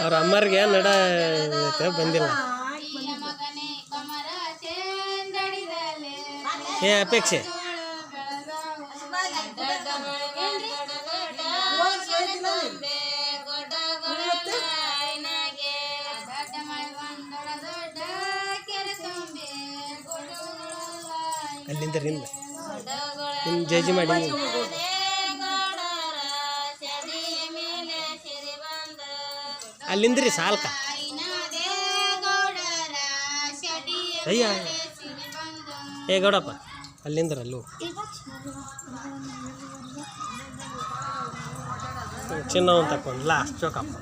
ಅವ್ರ ಅಮ್ಮರಿಗೆ ನಡ ಬಂದಿಲ್ಲ. ಏ ಅಪೇಕ್ಷೆ ಅಲ್ಲಿಂದ ಜಜ್ಜಿ ಮಾಡಿ ಅಲ್ಲಿಂದ್ರಿ ಸಾಲ್ಕ ಅಯ್ಯ ಏ ಗೌಡಪ್ಪ ಅಲ್ಲಿಂದ್ರ ಅಲ್ಲೂ ಚಿನ್ನವನ್ನು ತಕೊಂಡು ಲಾಸ್ಟ್ ಚೌಕಪ್ಪ